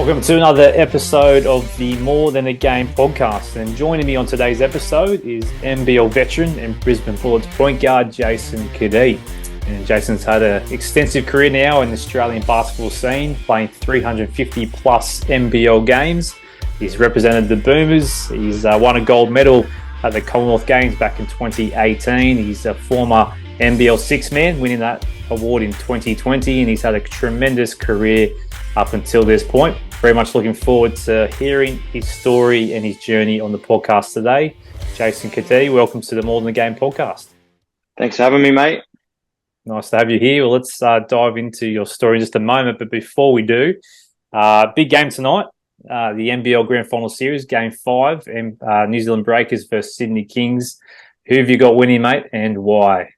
Welcome to another episode of the More Than a Game podcast. And joining me on today's episode is NBL veteran and Brisbane Bullets point guard Jason Cadee. And Jason's had an extensive career now in the Australian basketball scene, playing 350 plus NBL games. He's represented the Boomers. He's won a gold medal at the Commonwealth Games back in 2018. He's a former NBL six-man, winning that award in 2020, and he's had a tremendous career up until this point. Very much looking forward to hearing his story and his journey on the podcast today. Jason Cadee, welcome to the More Than a Game podcast. Thanks for having me, mate. Nice to have you here. Well, let's dive into your story in just a moment. But before we do, big game tonight, the NBL Grand Final Series, Game 5, and New Zealand Breakers versus Sydney Kings. Who have you got winning, mate, and why?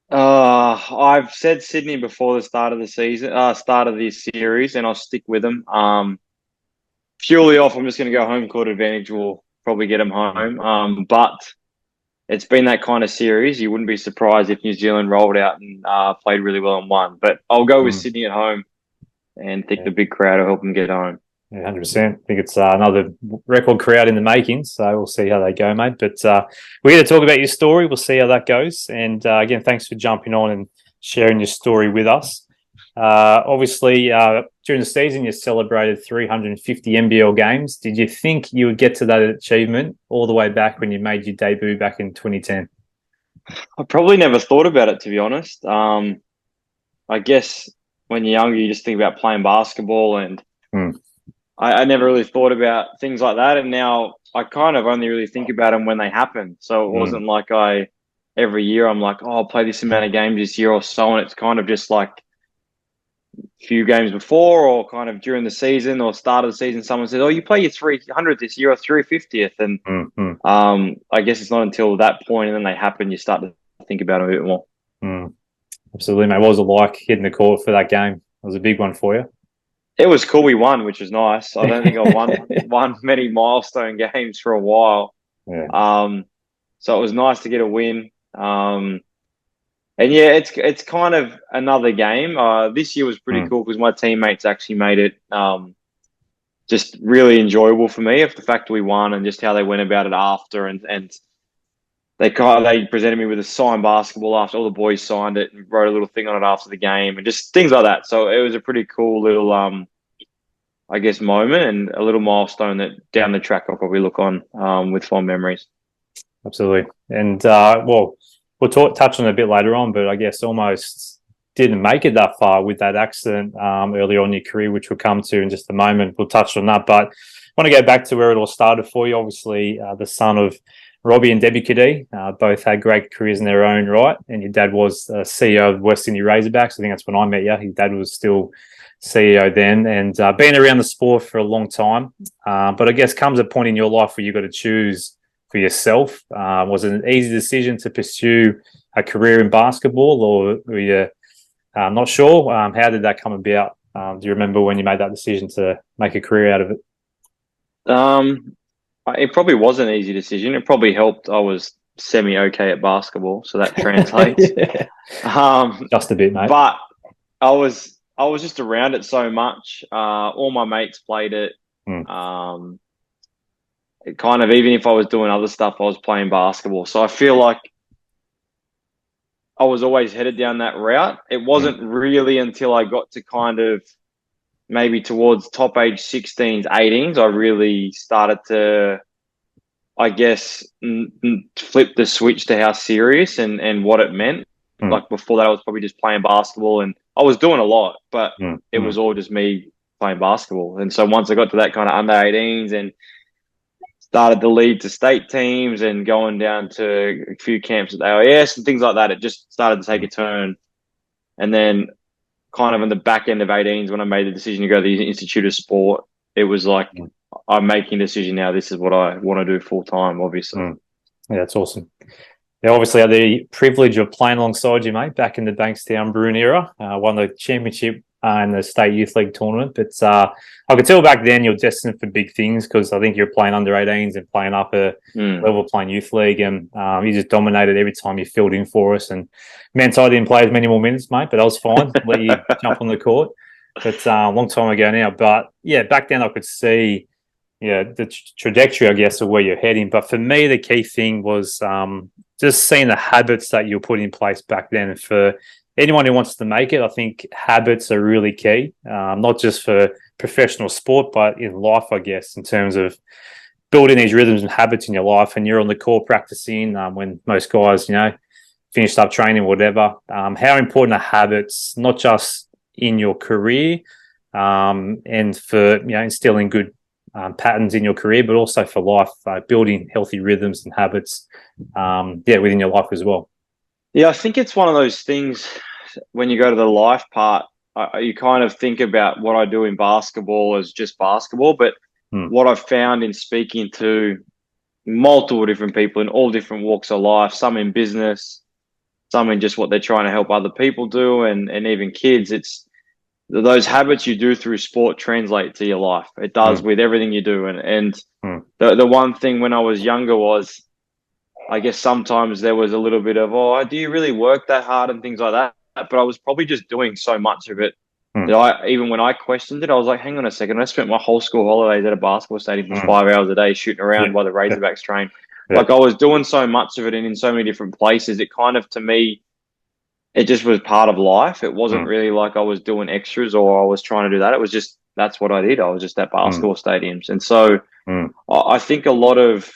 I've said Sydney before the start of the season, start of this series, and I'll stick with them. Purely off, I'm just going to go home court advantage. We'll probably get them home. But it's been that kind of series. You wouldn't be surprised if New Zealand rolled out and played really well and won. But I'll go with Sydney at home and think the big crowd will help them get home. Yeah, 100%. I think it's another record crowd in the making, so we'll see how they go, mate. But we're here to talk about your story. We'll see how that goes. And again, thanks for jumping on and sharing your story with us. Obviously, during the season, you celebrated 350 NBL games. Did you think you would get to that achievement all the way back when you made your debut back in 2010? I probably never thought about it, to be honest. I guess when you're younger, you just think about playing basketball and I never really thought about things like that, and now I kind of only really think about them when they happen. So it wasn't like every year I'm like, oh, I'll play this amount of games this year or so, and it's kind of just like a few games before or kind of during the season or start of the season, someone says, oh, you play your 300th this year or 350th, and I guess it's not until that point and then they happen you start to think about them a bit more. Absolutely, mate. What was it like hitting the court for that game? It was a big one for you. It was cool. We won, which was nice. I don't think I won many milestone games for a while. Yeah. So it was nice to get a win. And yeah, it's kind of another game. This year was pretty cool because my teammates actually made it just really enjoyable for me. Of the fact we won and just how they went about it after, and they presented me with a signed basketball after all the boys signed it and wrote a little thing on it after the game and just things like that. So it was a pretty cool little, I guess, moment and a little milestone that down the track I'll probably look on with fond memories. Absolutely. And, we'll touch on it a bit later on, but I guess almost didn't make it that far with that accident early on in your career, which we'll come to in just a moment. We'll touch on that. But I want to go back to where it all started for you. Obviously, the son of Robbie and Debbie Cadee both had great careers in their own right, and your dad was CEO of West Sydney Razorbacks. I think that's when I met you. Your dad was still CEO then, and been around the sport for a long time. But I guess comes a point in your life where you've got to choose for yourself. Was it an easy decision to pursue a career in basketball, or were you not sure? How did that come about? Do you remember when you made that decision to make a career out of it? It probably was an easy decision. It probably helped. I was semi-okay at basketball, so that translates. Just a bit, mate. But I was just around it so much. All my mates played it. It kind of, even if I was doing other stuff, I was playing basketball. So I feel like I was always headed down that route. It wasn't really until I got to kind of maybe towards top age 16s, 18s, I really started to, I guess, flip the switch to how serious and what it meant. Like before that, I was probably just playing basketball and I was doing a lot, but it was all just me playing basketball. And so once I got to that kind of under 18s and started to lead to state teams and going down to a few camps at the AIS and things like that, it just started to take a turn. And then kind of in the back end of 18s when I made the decision to go to the Institute of Sport, it was like, I'm making a decision now. This is what I want to do full time, obviously. Yeah, that's awesome. Yeah, obviously I had the privilege of playing alongside you, mate, back in the Bankstown Bruin era. Won the championship in the State Youth League tournament. But I could tell back then you're destined for big things because I think you're playing under 18s and playing up a level, playing youth league, and you just dominated every time you filled in for us. And meant I didn't play as many more minutes, mate, but I was fine. Let you jump on the court. but a long time ago now. But yeah, back then I could see, yeah, the trajectory, I guess, of where you're heading. But for me, the key thing was just seeing the habits that you put in place back then. And for anyone who wants to make it, I think habits are really key, not just for professional sport, but in life, I guess, in terms of building these rhythms and habits in your life. And you're on the court practicing when most guys, finished up training, whatever. How important are habits, not just in your career and for instilling good patterns in your career, but also for life, building healthy rhythms and habits, within your life as well. Yeah, I think it's one of those things when you go to the life part, you kind of think about what I do in basketball as just basketball. But what I've found in speaking to multiple different people in all different walks of life, some in business, some in just what they're trying to help other people do, and even kids, it's those habits you do through sport translate to your life. It does with everything you do. And the one thing when I was younger was, I guess sometimes there was a little bit of, oh, do you really work that hard and things like that? But I was probably just doing so much of it that even when I questioned it, I was like, hang on a second. I spent my whole school holidays at a basketball stadium for 5 hours a day shooting around while the Razorbacks train. Like I was doing so much of it and in so many different places. It kind of, to me, it just was part of life. It wasn't really like I was doing extras or I was trying to do that. It was just, that's what I did. I was just at basketball stadiums. And so I think a lot of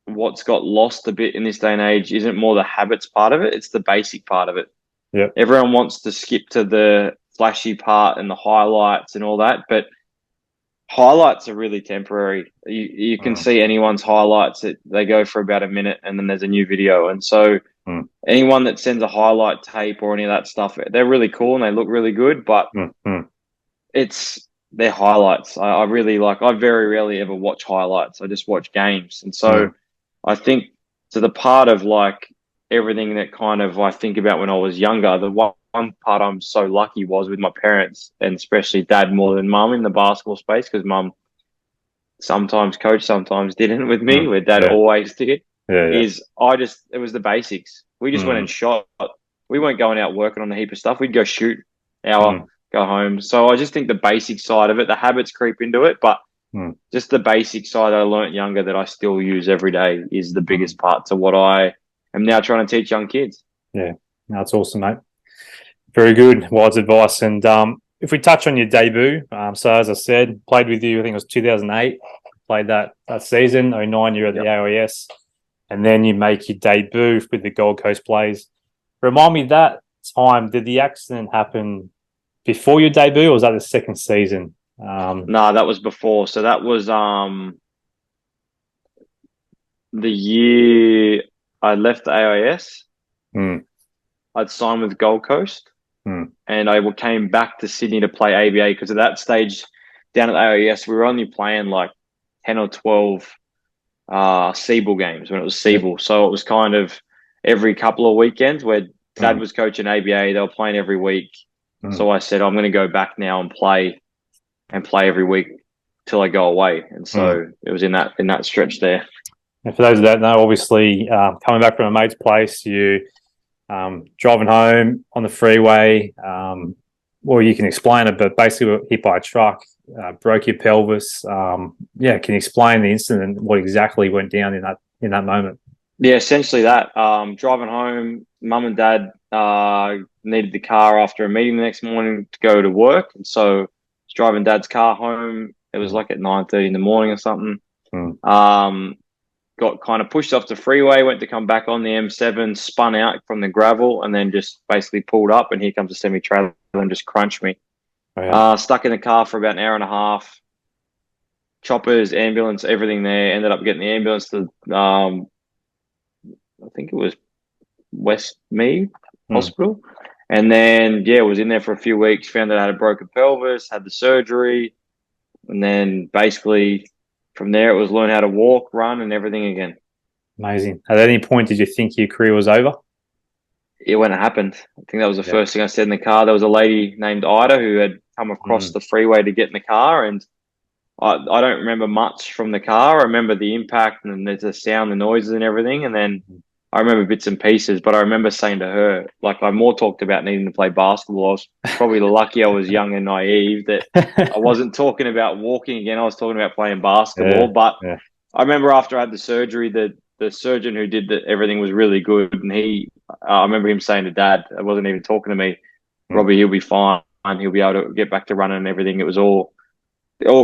what's got lost a bit in this day and age isn't more the habits part of it. It's the basic part of it. Yeah. Everyone wants to skip to the flashy part and the highlights and all that, but highlights are really temporary. You can see anyone's highlights that they go for about a minute and then there's a new video. And so anyone that sends a highlight tape or any of that stuff, they're really cool and they look really good, but they're highlights. I really I very rarely ever watch highlights. I just watch games. And so I think to the part of everything that kind of I think about when I was younger, the one part I'm so lucky was with my parents, and especially dad more than mum in the basketball space, because mum sometimes coached, sometimes didn't with me, where dad always did. It was the basics. We just went and shot. We weren't going out working on a heap of stuff. We'd go shoot, hour, go home. So I just think the basic side of it, the habits creep into it, but just the basic side I learnt younger that I still use every day is the biggest part to what I am now trying to teach young kids. Yeah, that's awesome, mate. Very good, wise advice. And if we touch on your debut, so as I said, played with you, I think it was 2008, played that season, 09, you're at the AIS, and then you make your debut with the Gold Coast Blaze. Remind me, that time, did the accident happen before your debut or was that the second season? No, that was before. So that was the year I left the AIS. I'd signed with Gold Coast. And I came back to Sydney to play ABA because at that stage down at the AIS, we were only playing 10 or 12 Seabull games when it was Seabull. So it was kind of every couple of weekends where Dad was coaching ABA. They were playing every week. So I said, I'm going to go back now and play every week till I go away. And so it was in that stretch there. And for those that know, obviously coming back from a mate's place, you driving home on the freeway, well, you can explain it, but basically were hit by a truck, broke your pelvis. Can you explain the incident, what exactly went down in that moment? Yeah, essentially that. Driving home, mum and dad needed the car after a meeting the next morning to go to work. And so I was driving dad's car home. It was at 9:30 in the morning or something. Got kind of pushed off the freeway, went to come back on the M7, spun out from the gravel, and then just basically pulled up, and here comes a semi-trailer and just crunched me. Stuck in the car for about an hour and a half. Choppers, ambulance, everything there. Ended up getting the ambulance to, I think it was Westmead Hospital. And then, was in there for a few weeks, found that I had a broken pelvis, had the surgery, and then basically from there, it was learn how to walk, run, and everything again. Amazing. At any point, did you think your career was over? Yeah, when it happened. I think that was the first thing I said in the car. There was a lady named Ida who had come across the freeway to get in the car, and I don't remember much from the car. I remember the impact and the sound, the noises and everything. And then I remember bits and pieces, but I remember saying to her, like, I more talked about needing to play basketball. I was probably lucky I was young and naive that I wasn't talking about walking again. I was talking about playing basketball. Yeah, But yeah. I remember after I had the surgery, the surgeon who did everything was really good. And I remember him saying to Dad, I wasn't even talking to me, Mm. Robbie, he'll be fine. He'll be able to get back to running and everything. It was all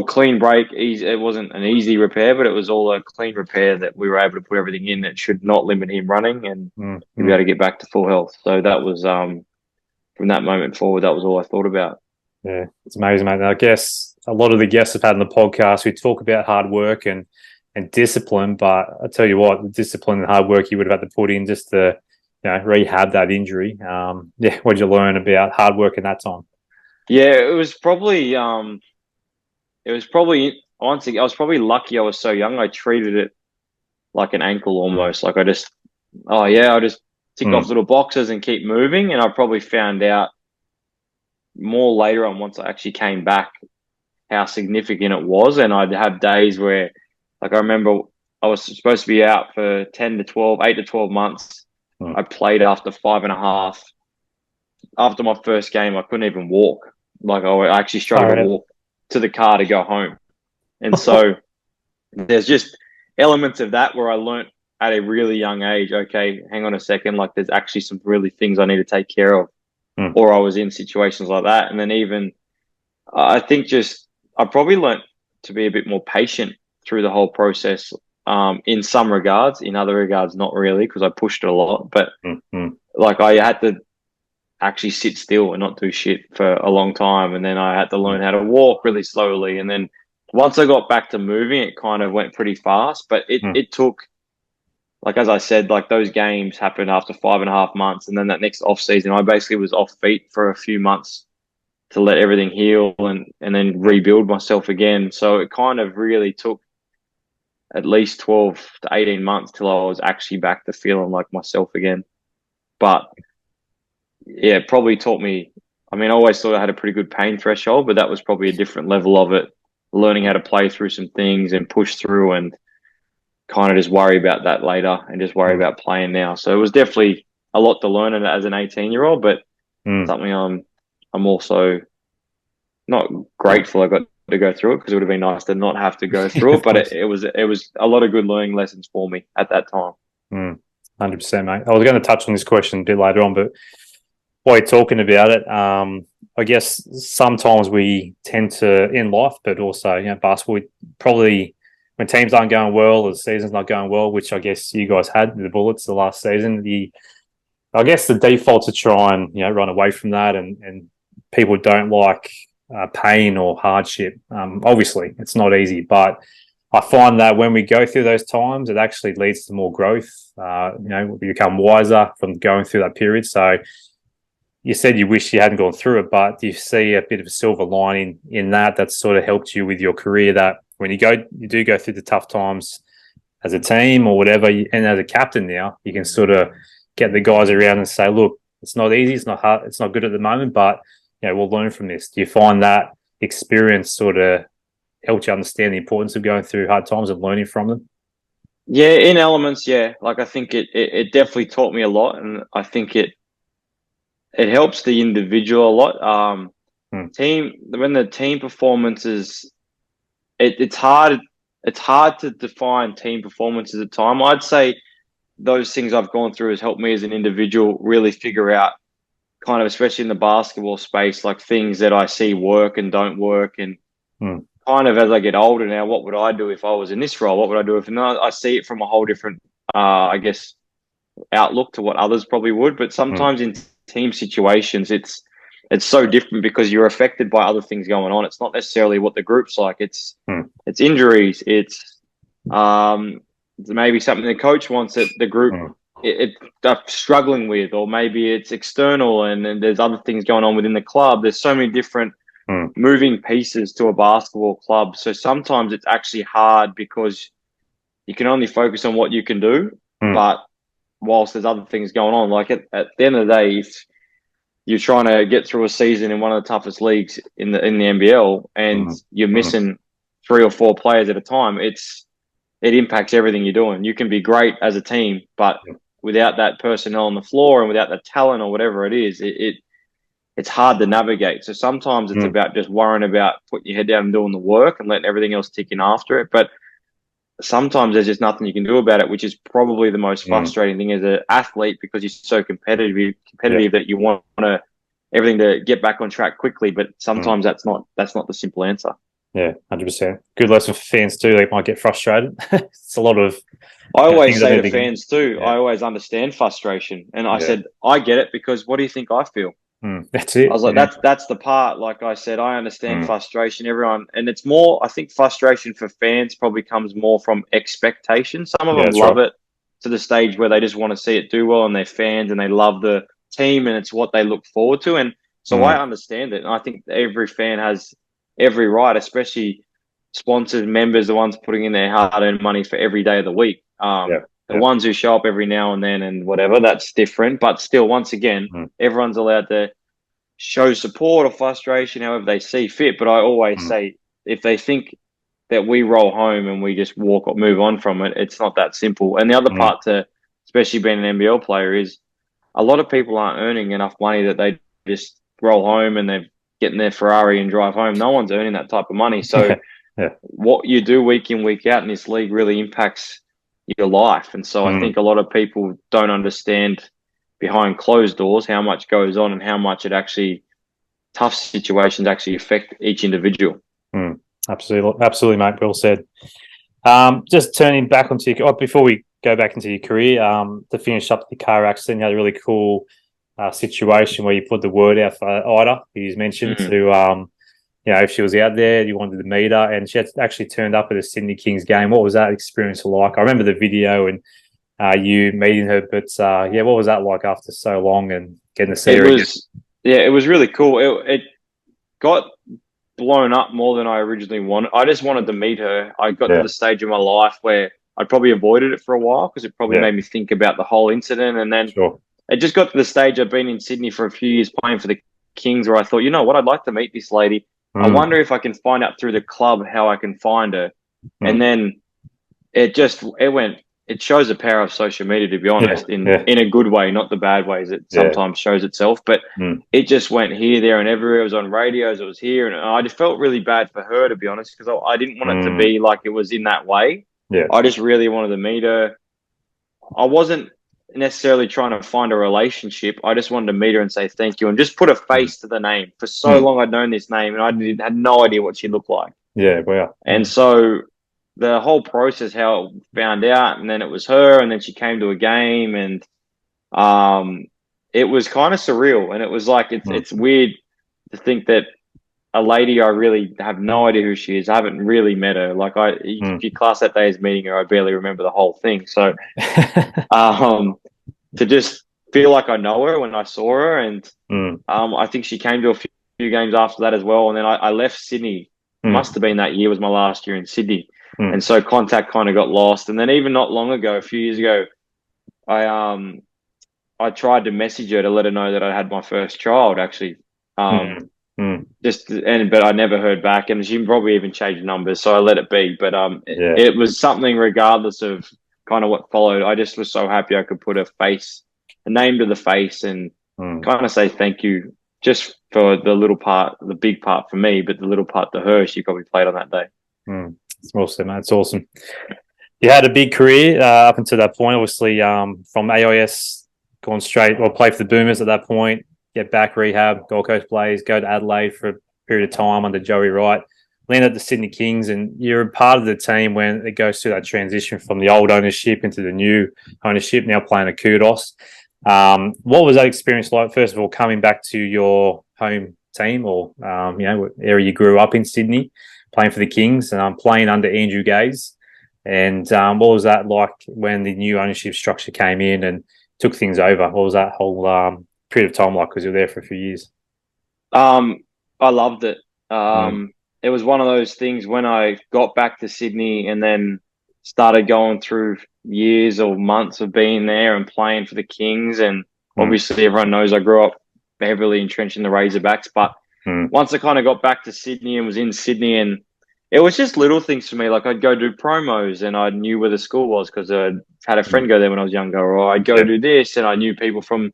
clean break. Easy. It wasn't an easy repair, but it was all a clean repair that we were able to put everything in that should not limit him running, and Mm. he'll be able to get back to full health. So that was from that moment forward, that was all I thought about. Yeah, it's amazing, mate. And I guess a lot of the guests I've had in the podcast, we talk about hard work and discipline, but I tell you what, the discipline and hard work you would have had to put in just to, rehab that injury. What did you learn about hard work in that time? Yeah, it was probably honestly, I was probably lucky I was so young. I treated it like an ankle almost. Like I just tick off Mm. little boxes and keep moving. And I probably found out more later on once I actually came back how significant it was. And I'd have days where, like, I remember I was supposed to be out for 10 to 12, 8 to 12 months. Mm. I played after 5.5. After my first game, I couldn't even walk. Like, I actually struggled All to walk to the car to go home. And so there's just elements of that where I learnt at a really young age, okay, hang on a second, like there's actually some really things I need to take care of. Mm. Or I was in situations like that. And then even I think just I probably learnt to be a bit more patient through the whole process. In some regards, in other regards, not really, because I pushed it a lot. But Mm. Mm. like I had to actually sit still and not do shit for a long time, and then I had to learn how to walk really slowly. And then once I got back to moving, it kind of went pretty fast. But it Mm. it took, like as I said, like those games happened after 5.5 months, and then that next off season, I basically was off feet for a few months to let everything heal and then rebuild myself again. So it kind of really took at least 12 to 18 months till I was actually back to feeling like myself again. But yeah, it probably taught me. I mean, I always thought I had a pretty good pain threshold, but that was probably a different level of it. Learning how to play through some things and push through and kind of just worry about that later and just worry Mm. about playing now. So it was definitely a lot to learn as an 18-year-old, but Mm. something I'm also not grateful I got to go through it, because it would have been nice to not have to go through it. Of But course. it was a lot of good learning lessons for me at that time. 100%, mate. I was going to touch on this question a bit later on, but while you're talking about it, I guess sometimes we tend to, in life, but also, basketball, probably when teams aren't going well, or the season's not going well, which I guess you guys had with the Bullets the last season, I guess the default to try and, run away from that, and people don't like pain or hardship. Obviously, it's not easy, but I find that when we go through those times, it actually leads to more growth. We become wiser from going through that period. So you said you wish you hadn't gone through it, but do you see a bit of a silver lining in that that's sort of helped you with your career, that when you do go through the tough times as a team or whatever, and as a captain now, you can sort of get the guys around and say, look, it's not easy, it's not hard, it's not good at the moment, but we'll learn from this. Do you find that experience sort of helped you understand the importance of going through hard times and learning from them? Yeah, in elements, yeah. Like I think it definitely taught me a lot, and I think it helps the individual a lot. Hmm. When the team performances, it's hard. It's hard to define team performances at time. I'd say those things I've gone through has helped me as an individual really figure out, kind of, especially in the basketball space, like things that I see work and don't work, and Hmm. kind of as I get older now, what would I do if I was in this role? What would I do if? And I see it from a whole different, I guess, outlook to what others probably would. But Hmm. sometimes in team situations, it's so different because you're affected by other things going on. It's not necessarily what the group's like. Hmm. It's injuries. It's maybe something the coach wants that the group Hmm. they're struggling with, or maybe it's external and there's other things going on within the club. There's so many different Hmm. moving pieces to a basketball club. So sometimes it's actually hard because you can only focus on what you can do. Hmm. But whilst there's other things going on, like at the end of the day, if you're trying to get through a season in one of the toughest leagues in the NBL and Hmm. you're Hmm. missing 3 or 4 players at a time, it impacts everything you're doing. You can be great as a team, but without that personnel on the floor and without the talent or whatever it is, it's hard to navigate. So sometimes it's about just worrying about putting your head down and doing the work and letting everything else tick in after it. But sometimes there's just nothing you can do about it, which is probably the most frustrating thing as an athlete, because you're so competitive that you want everything to get back on track quickly. But sometimes that's not the simple answer. Yeah, 100%. Good lesson for fans too. They might get frustrated. It's a lot of. I always say to fans too, I always understand frustration. And I said, I get it, because what do you think I feel? That's it. I was like, that's the part. Like I said, I understand frustration. Everyone, and it's more. I think frustration for fans probably comes more from expectation. Some of them love it to the stage where they just want to see it do well, and they're fans and they love the team, and it's what they look forward to. And so I understand it, and I think every fan has every right, especially sponsored members, the ones putting in their hard-earned money for every day of the week. The ones who show up every now and then and whatever, that's different. But still, once again, everyone's allowed to show support or frustration however they see fit. But I always say, if they think that we roll home and we just move on from it, it's not that simple. And the other part to, especially being an NBL player, is a lot of people aren't earning enough money that they just roll home and they're getting their Ferrari and drive home. No one's earning that type of money. So what you do week in, week out in this league really impacts your life. And so I think a lot of people don't understand behind closed doors how much goes on and how much tough situations actually affect each individual. Absolutely, mate. Well said. Just turning back onto before we go back into your career, to finish up the car accident, you had a really cool situation where you put the word out for Ida, who's mentioned, to if she was out there, you wanted to meet her, and she had actually turned up at a Sydney Kings game. What was that experience like? I remember the video and you meeting her, but what was that like after so long and getting to see her again? It was really cool. It got blown up more than I originally wanted. I just wanted to meet her. I got to the stage of my life where I'd probably avoided it for a while because it probably made me think about the whole incident. And then it just got to the stage. I've been in Sydney for a few years playing for the Kings, where I thought, you know what, I'd like to meet this lady. I wonder if I can find out through the club how I can find her. And then it shows the power of social media, to be honest, in a good way, not the bad ways it sometimes shows itself. But it just went here, there, and everywhere. It was on radios, it was here, and I just felt really bad for her, to be honest, because I didn't want it to be like it was in that way. I just really wanted to meet her. I wasn't necessarily trying to find a relationship. I just wanted to meet her and say thank you and just put a face to the name. For so long I'd known this name and I had no idea what she looked like. And so the whole process, how it found out, and then it was her, and then she came to a game, and it was kind of surreal. And it was like, it's weird to think that a lady I really have no idea who she is. I haven't really met her. Like if you class that day as meeting her, I barely remember the whole thing. So to just feel like I know her when I saw her, and I think she came to a few games after that as well. And then I left Sydney. Must have been that year was my last year in Sydney. And so contact kind of got lost. And then even not long ago, a few years ago, I tried to message her to let her know that I had my first child, actually. But I never heard back, and she probably even changed numbers, so I let it be. But it was something, regardless of kind of what followed. I just was so happy I could put a name to the face, and kind of say thank you, just for the little part, the big part for me, but the little part to her. She probably played on that day. It's awesome, man. It's awesome. You had a big career up until that point, obviously, from AIS, gone straight, play for the Boomers at that point, get back, rehab, Gold Coast Blaze, go to Adelaide for a period of time under Joey Wright, land at the Sydney Kings, and you're a part of the team when it goes through that transition from the old ownership into the new ownership, now playing at Kudos. What was that experience like, first of all, coming back to your home team, or area you grew up in, Sydney, playing for the Kings, playing under Andrew Gaze, and what was that like when the new ownership structure came in and took things over? What was that whole period of time like, because you were there for a few years? I loved it. It was one of those things when I got back to Sydney and then started going through years or months of being there and playing for the Kings. And obviously everyone knows I grew up heavily entrenched in the Razorbacks. But once I kind of got back to Sydney and was in Sydney, and it was just little things for me. Like I'd go do promos and I knew where the school was because I had a Mm. friend go there when I was younger, or I'd go Yeah. do this and I knew people from,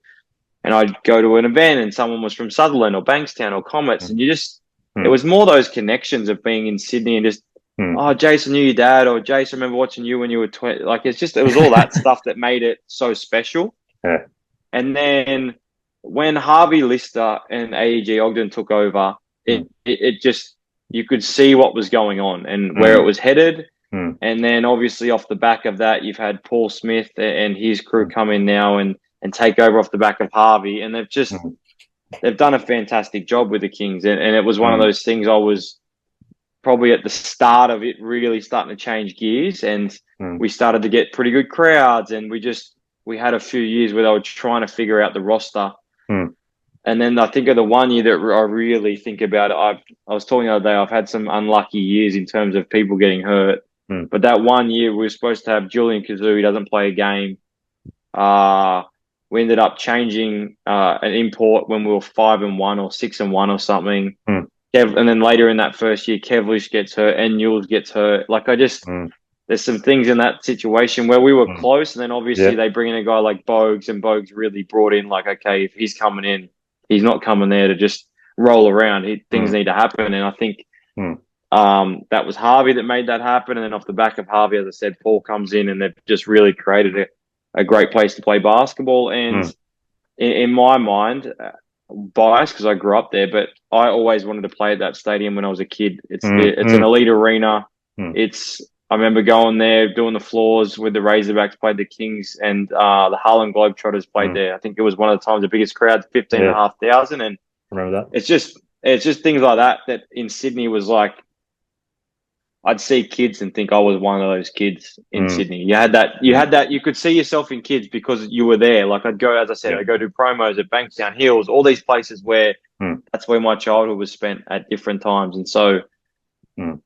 and I'd go to an event and someone was from Sutherland or Bankstown or Comets, Mm. and it Mm. was more those connections of being in Sydney and just, Mm. oh, Jason knew your dad, or Jason, remember watching you when you were 20. Like it was all that stuff that made it so special. Yeah. And then when Harvey Lister and AEG Ogden took over, Mm. it just, you could see what was going on and where it Mm. was headed. Mm. And then obviously off the back of that, you've had Paul Smith and his crew Mm. come in now and take over off the back of Harvey. And Mm. they've done a fantastic job with the Kings. And it was one of Mm. those things, I was probably at the start of it really starting to change gears, and Mm. we started to get pretty good crowds, and we had a few years where they were trying to figure out the roster. Mm. And then I think of the one year that I really think about it. I was talking the other day, I've had some unlucky years in terms of people getting hurt. Mm. But that one year we were supposed to have Julian Kazoo, he doesn't play a game. We ended up changing an import when we were 5-1 or 6-1 or something. Mm. And then later in that first year, Kevlish gets hurt and Newells gets hurt. Like Mm. there's some things in that situation where we were Mm. close, and then obviously Yeah. they bring in a guy like Bogues, and Bogues really brought in like, okay, if he's coming in, he's not coming there to just roll around. Things Mm. need to happen, and I think Mm. that was Harvey that made that happen. And then off the back of Harvey, as I said, Paul comes in, and they've just really created a great place to play basketball. And Mm. in my mind, biased because I grew up there, but I always wanted to play at that stadium when I was a kid. It's Mm. it's an elite arena. Mm. I remember going there, doing the floors with the Razorbacks, played the Kings, and the Harlem Globetrotters played Mm. there. I think it was one of the times the biggest crowd, 15,500. And Remember that? it's just things like that in Sydney was like, I'd see kids and think I was one of those kids in Mm. Sydney. You could see yourself in kids because you were there. Like I'd go, as I said, Yeah. I'd go do promos at Bankstown Hills, all these places where Mm. that's where my childhood was spent at different times. And so Mm.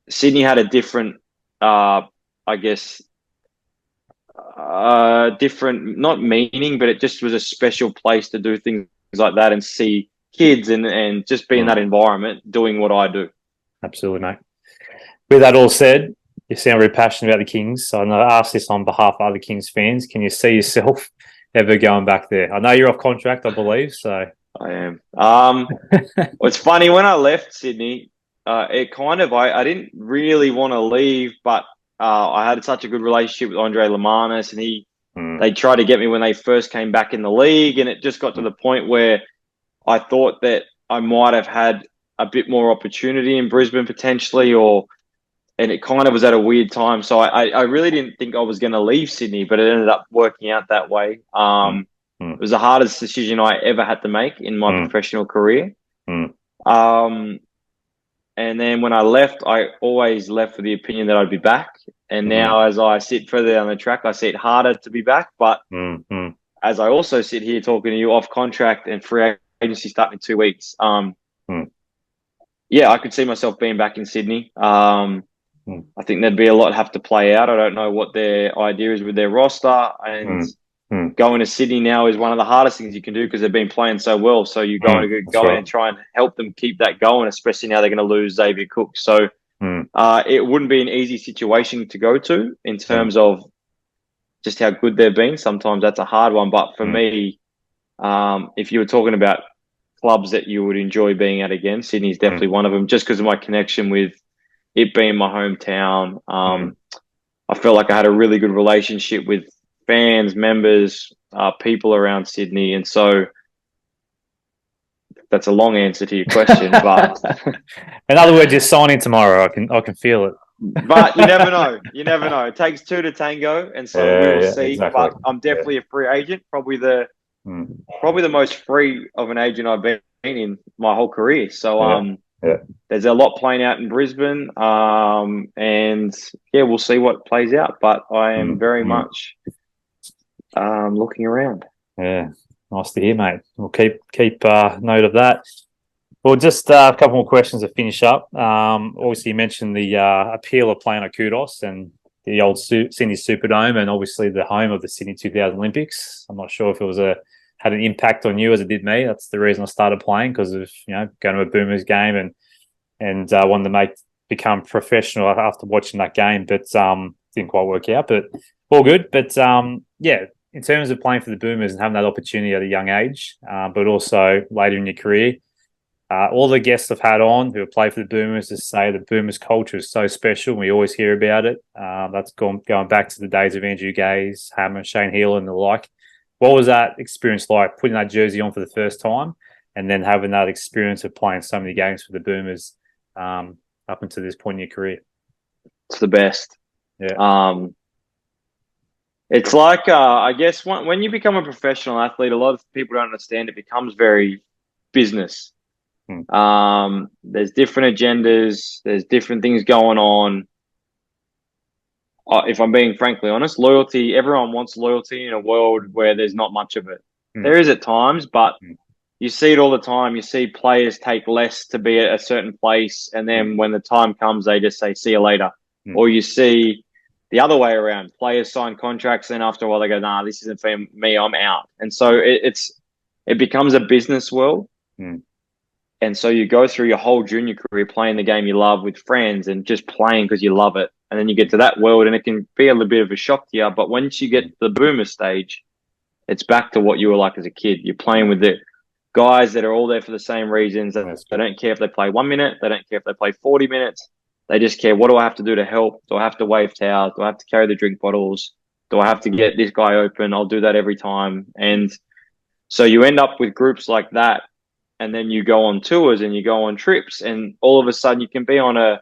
Sydney had a different, I guess, different, not meaning, but it just was a special place to do things like that and see kids and just be in that environment doing what I do. Absolutely, mate. With that all said, you sound very passionate about the Kings. So I ask this on behalf of other Kings fans. Can you see yourself ever going back there? I know you're off contract, I believe. So I am. It's funny, when I left Sydney, I didn't really want to leave, but I had such a good relationship with Andre Lamanis, and they tried to get me when they first came back in the league, and it just got to the point where I thought that I might have had a bit more opportunity in Brisbane potentially, and it kind of was at a weird time. So I really didn't think I was going to leave Sydney, but it ended up working out that way. It was the hardest decision I ever had to make in my professional career. And then when I left, I always left with the opinion that I'd be back. And now as I sit further down the track, I see it harder to be back. But as I also sit here talking to you off contract and free agency starting in 2 weeks, yeah, I could see myself being back in Sydney. I think there'd be a lot have to play out. I don't know what their idea is with their roster, and going to Sydney now is one of the hardest things you can do because they've been playing so well. So you're going to go in and try and help them keep that going, especially now they're going to lose Xavier Cook. So it wouldn't be an easy situation to go to in terms of just how good they've been. Sometimes that's a hard one. But for me, if you were talking about clubs that you would enjoy being at again, Sydney's definitely one of them, just because of my connection with it being my hometown. I felt like I had a really good relationship with fans, members, people around Sydney. And so that's a long answer to your question, but in other words, you're signing tomorrow. I can feel it. But you never know. You never know. It takes two to tango, and so we will see. Exactly. But I'm definitely a free agent. Probably the most free of an agent I've been in my whole career. So there's a lot playing out in Brisbane, and yeah, we'll see what plays out. But I am very much looking around. Yeah, nice to hear, mate. We'll keep note of that. Well, just a couple more questions to finish up. Obviously, you mentioned the appeal of playing at Kudos and the old Sydney Superdome, and obviously the home of the Sydney 2000 Olympics. I'm not sure if it had an impact on you as it did me. That's the reason I started playing, because of going to a Boomers game and wanted to make become professional after watching that game, but didn't quite work out. But all good. But yeah, in terms of playing for the Boomers and having that opportunity at a young age, but also later in your career, all the guests I've had on who have played for the Boomers just say the Boomers culture is so special. We always hear about it. That's going back to the days of Andrew Gaze, Hammer, Shane Heal, and the like. What was that experience like, putting that jersey on for the first time and then having that experience of playing so many games for the Boomers up until this point in your career? It's the best. Yeah. It's like, I guess when you become a professional athlete, a lot of people don't understand it becomes very business. There's different agendas. There's different things going on. If I'm being frankly honest, loyalty, everyone wants loyalty in a world where there's not much of it. There is at times, but you see it all the time. You see players take less to be at a certain place, and then when the time comes, they just say, see you later. Or you see the other way around. Players sign contracts, and after a while they go, nah, this isn't for me, I'm out. And so it becomes a business world. And so you go through your whole junior career playing the game you love with friends and just playing because you love it. And then you get to that world and it can be a little bit of a shock to you. But once you get to the Boomer stage, it's back to what you were like as a kid. You're playing with the guys that are all there for the same reasons. They don't care if they play 1 minute. They don't care if they play 40 minutes. They just care, what do I have to do to help? Do I have to wave towels? Do I have to carry the drink bottles? Do I have to get this guy open? I'll do that every time. And so you end up with groups like that. And then you go on tours and you go on trips, and all of a sudden you can be on a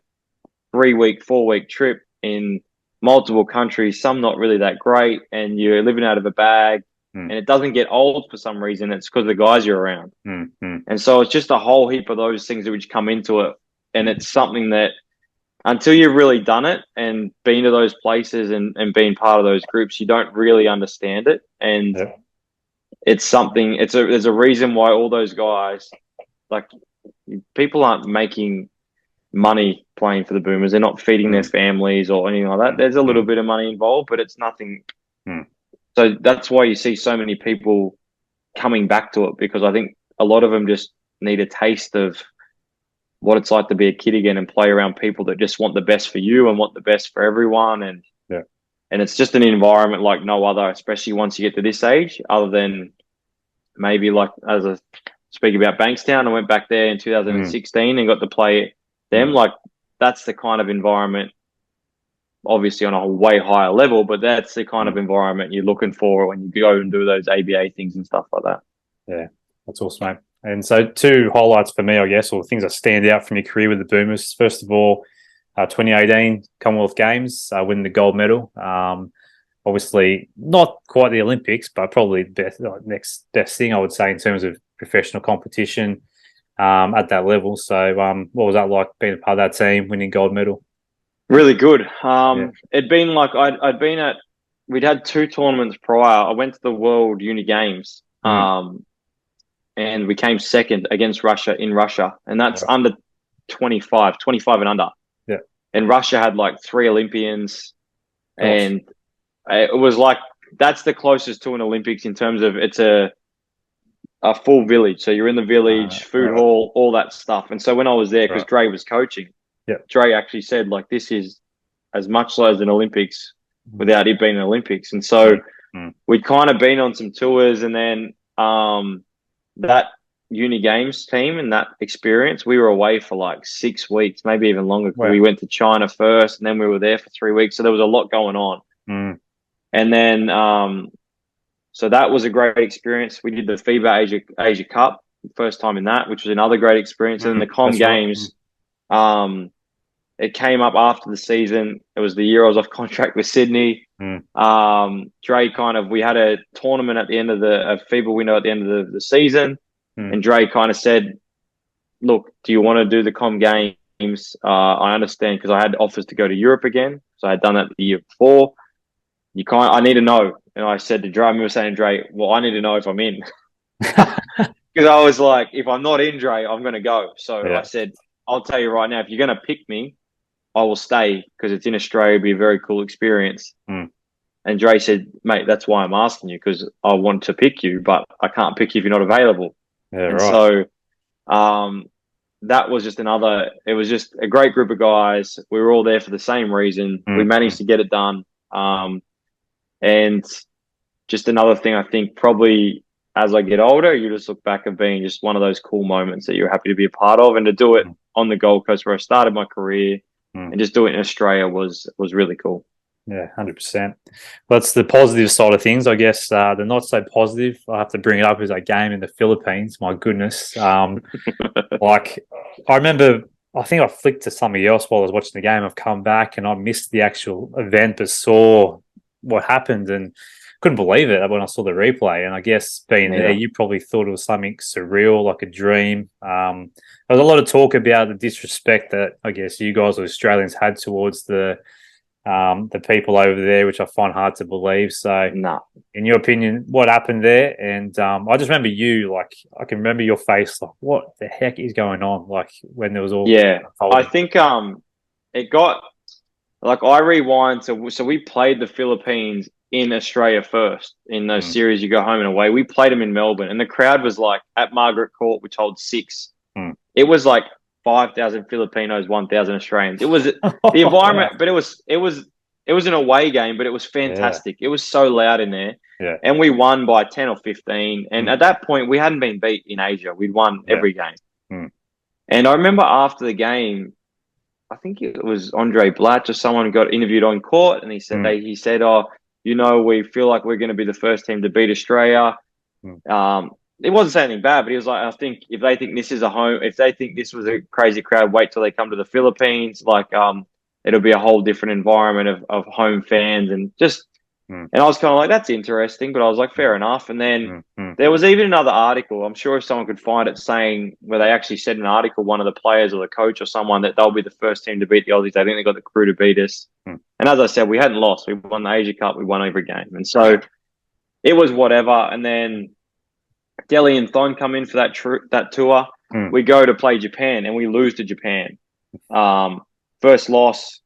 3-week, 4-week trip in multiple countries, some not really that great, and you're living out of a bag, and it doesn't get old for some reason. It's because of the guys you're around. And so it's just a whole heap of those things which come into it. And it's something that until you've really done it and been to those places and been part of those groups, you don't really understand it. And it's something, there's a reason why all those guys, like, people aren't making money playing for the Boomers. They're not feeding their families or anything like that. There's a little bit of money involved, but it's nothing. So that's why you see so many people coming back to it, because I think a lot of them just need a taste of what it's like to be a kid again and play around people that just want the best for you and want the best for everyone. And it's just an environment like no other, especially once you get to this age, other than maybe like, as I speak about Bankstown, I went back there in 2016 and got to play them. Like, that's the kind of environment, obviously on a way higher level, but that's the kind of environment you're looking for when you go and do those ABA things and stuff like that. Yeah, that's awesome, mate. And so 2 highlights for me, I guess, or things that stand out from your career with the Boomers. First of all, 2018 Commonwealth Games, winning the gold medal. Obviously, not quite the Olympics, but probably the next best thing, I would say, in terms of professional competition at that level. So what was that like, being a part of that team, winning gold medal? Really good. It'd been like we'd had 2 tournaments prior. I went to the World Uni Games and we came second against Russia in Russia. And that's under 25 and under. And Russia had like 3 Olympians. And it was like, that's the closest to an Olympics in terms of it's a full village. So you're in the village, food hall, all that stuff. And so when I was there, because Dre was coaching, Dre actually said, like, this is as much as an Olympics without it being an Olympics. And so we'd kind of been on some tours, and then that Uni Games team and that experience, we were away for like 6 weeks, maybe even longer. We went to China first, and then we were there for 3 weeks. So there was a lot going on. And then, so that was a great experience. We did the FIBA Asia Cup, first time in that, which was another great experience. And then the Com Games, it came up after the season. It was the year I was off contract with Sydney. Dre we had a tournament at the end of a FIBA window at the end of the season. And Dre kind of said, look, do you want to do the Com Games? I understand, because I had offers to go to Europe again. So I had done that the year before. I need to know. And I said to Dre, I remember saying to Dre, well, I need to know if I'm in. Because I was like, if I'm not in, Dre, I'm going to go. So I said, I'll tell you right now, if you're going to pick me, I will stay, because it's in Australia. It'll be a very cool experience. And Dre said, mate, that's why I'm asking you, because I want to pick you, but I can't pick you if you're not available. So that was just another. It was just a great group of guys. We were all there for the same reason. We managed to get it done. And just another thing, I think probably as I get older, you just look back at being just one of those cool moments that you're happy to be a part of, and to do it on the Gold Coast where I started my career, and just do it in Australia was really cool. Yeah, 100%. That's the positive side of things. I guess the not so positive, I have to bring it up, is that game in the Philippines. My goodness. Like, I remember, I think I flicked to something else while I was watching the game. I've come back and I missed the actual event, but saw what happened and couldn't believe it when I saw the replay. And I guess being there, you probably thought it was something surreal, like a dream. There was a lot of talk about the disrespect that I guess you guys, Australians, had towards the people over there, which I find hard to believe. So, in your opinion, what happened there? And I just remember you, like, I can remember your face, like, what the heck is going on? Like, when there was all I think it got, like, I rewind. So we played the Philippines in Australia first in those series. You go home and away. We played them in Melbourne, and the crowd was like at Margaret Court, which holds 6. It was like 5,000 Filipinos, 1,000 Australians. It was the environment, but it was an away game, but it was fantastic. It was so loud in there, and we won by 10 or 15. And at that point, we hadn't been beat in Asia. We'd won every game. And I remember after the game, I think it was Andre Blatch or someone got interviewed on court, and he said, "Oh, we feel like we're going to be the first team to beat Australia." It wasn't saying anything bad, but he was like, I think if they think this is a home, if they think this was a crazy crowd, wait till they come to the Philippines. Like, it'll be a whole different environment of home fans and just, and I was kind of like, that's interesting, but I was like, fair enough. And then there was even another article, I'm sure if someone could find it, saying where they actually said in an article, one of the players or the coach or someone, that they'll be the first team to beat the Aussies. They think they got the crew to beat us. And as I said, we hadn't lost. We won the Asia Cup. We won every game. And so it was whatever. And then Delhi and Thon come in for that tour. We go to play Japan and we lose to Japan. First loss,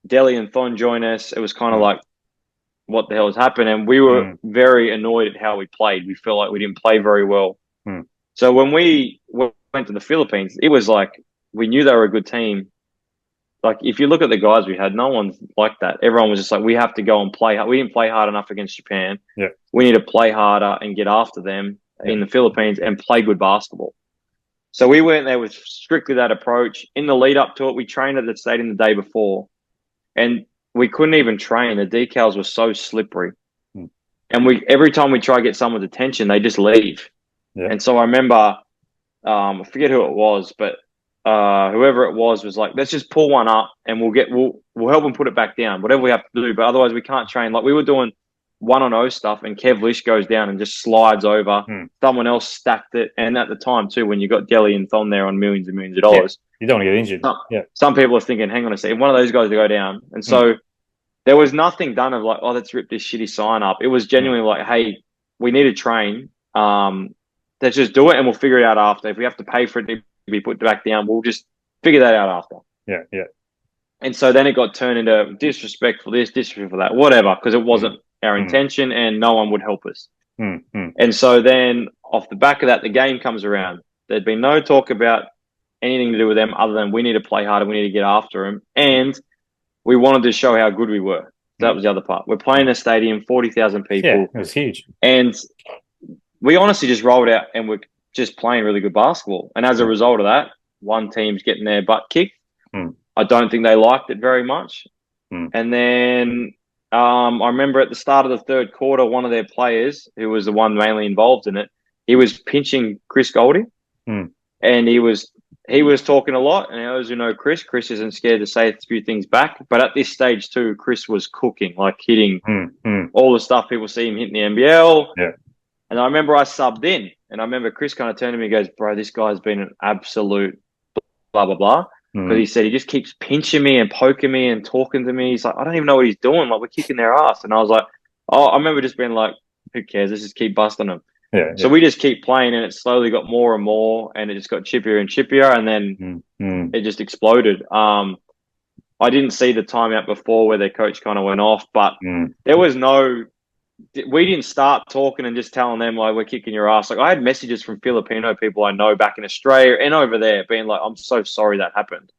Delhi and Thon join us. It was kind of like, what the hell has happened? And we were very annoyed at how we played. We felt like we didn't play very well. So when we went to the Philippines, it was like, we knew they were a good team. Like, if you look at the guys we had, no one's like that. Everyone was just like, we have to go and play hard. We didn't play hard enough against Japan. We need to play harder and get after them in the Philippines and play good basketball. So we went there with strictly that approach. In the lead up to it, we trained at the stadium the day before, and we couldn't even train. The decals were so slippery. And every time we try to get someone's attention, they just leave. And so I remember, I forget who it was, but whoever it was like, let's just pull one up and we'll help them put it back down, whatever we have to do. But otherwise we can't train. Like, we were doing 1-on-0 stuff, and Kev Lish goes down and just slides over. Someone else stacked it. And at the time too, when you got Delhi and Thon there on millions and millions of dollars, you don't want to get injured. Some people are thinking, hang on a second, one of those guys to go down. And so there was nothing done of like, oh, let's rip this shitty sign up. It was genuinely like, hey, we need to train. Let's just do it, and we'll figure it out after. If we have to pay for it to be put back down, we'll just figure that out after. And so then it got turned into disrespectful this, disrespectful that, whatever, because it wasn't our intention, and no one would help us. And so then off the back of that, the game comes around. There'd been no talk about anything to do with them other than we need to play harder, we need to get after them, and we wanted to show how good we were. That was the other part. We're playing a stadium, 40,000 people. Yeah, it was huge. And we honestly just rolled out and we're just playing really good basketball. And as a result of that, one team's getting their butt kicked. I don't think they liked it very much. And then I remember at the start of the third quarter, one of their players, who was the one mainly involved in it, he was pinching Chris Goldie. And he was talking a lot. And those who know Chris isn't scared to say a few things back. But at this stage too, Chris was cooking, like hitting all the stuff people see him hitting the NBL. And I remember I subbed in, and I remember Chris kind of turned to me and goes, bro, this guy's been an absolute blah, blah, blah. Because he said he just keeps pinching me and poking me and talking to me. He's like, I don't even know what he's doing. Like, we're kicking their ass. And I was like, oh, I remember just being like, who cares? Let's just keep busting them. So we just keep playing, and it slowly got more and more, and it just got chippier and chippier, and then it just exploded. I didn't see the timeout before where their coach kind of went off, but there was no we didn't start talking and just telling them like we're kicking your ass. Like I had messages from Filipino people I know back in Australia and over there being like, I'm so sorry that happened.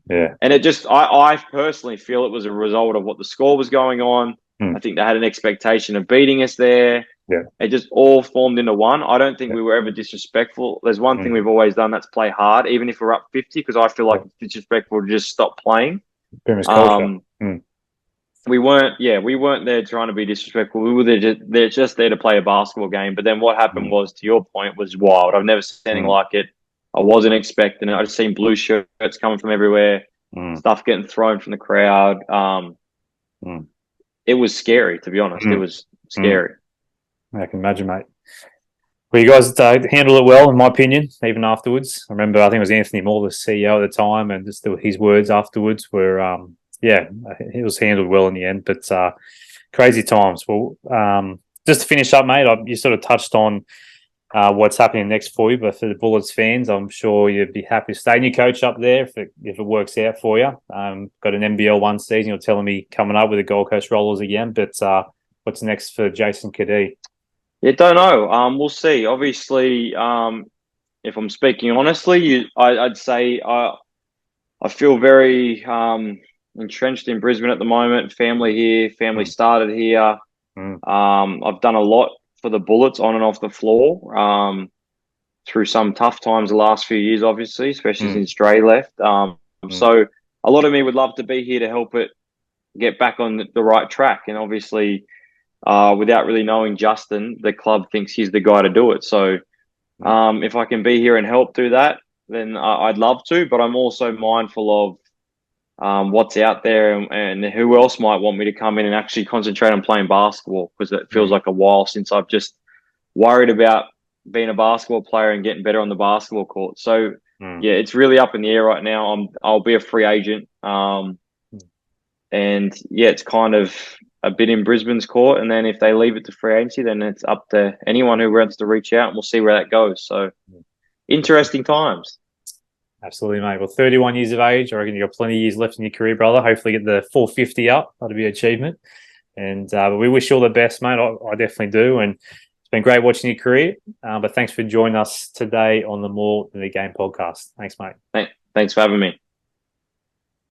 Yeah. And it just, I personally feel it was a result of what the score was going on. I think they had an expectation of beating us there. Yeah. It just all formed into one. I don't think we were ever disrespectful. There's one thing we've always done, that's play hard, even if we're up 50, because I feel like it's disrespectful to just stop playing. Boomers culture. We weren't there trying to be disrespectful. We were they're just there to play a basketball game. But then what happened was, to your point, was wild. I've never seen anything like it. I wasn't expecting it. I just seen blue shirts coming from everywhere, stuff getting thrown from the crowd. It was scary, to be honest. It was scary. I can imagine, mate. Well, you guys handled it well, in my opinion, even afterwards. I remember, I think it was Anthony Moore, the CEO at the time, and just his words afterwards were, it was handled well in the end, but crazy times. Well, just to finish up, mate, you sort of touched on what's happening next for you, but for the Bullets fans, I'm sure you'd be happy to stay in your coach up there if it works out for you. Got an NBL one season, you're telling me, coming up with the Gold Coast Rollers again, but what's next for Jason Cadee? Yeah, don't know. We'll see. Obviously, if I'm speaking honestly, I'd say I feel very entrenched in Brisbane at the moment. Family here, family started here. I've done a lot for the Bullets on and off the floor through some tough times the last few years, obviously, especially since Dre left. So a lot of me would love to be here to help it get back on the right track. And obviously, without really knowing Justin, the club thinks he's the guy to do it. So if I can be here and help do that, then I'd love to. But I'm also mindful of what's out there and who else might want me to come in and actually concentrate on playing basketball, because it feels like a while since I've just worried about being a basketball player and getting better on the basketball court. So yeah, it's really up in the air right now. I'll be a free agent. And yeah, it's kind of a bit in Brisbane's court. And then if they leave it to free agency, then it's up to anyone who wants to reach out, and we'll see where that goes. So interesting times. Absolutely, mate. Well, 31 years of age, I reckon you've got plenty of years left in your career, brother. Hopefully get the 450 up. That'll be an achievement. And but we wish you all the best, mate. I definitely do. And it's been great watching your career. But thanks for joining us today on the More Than the Game podcast. Thanks, mate. Thanks for having me.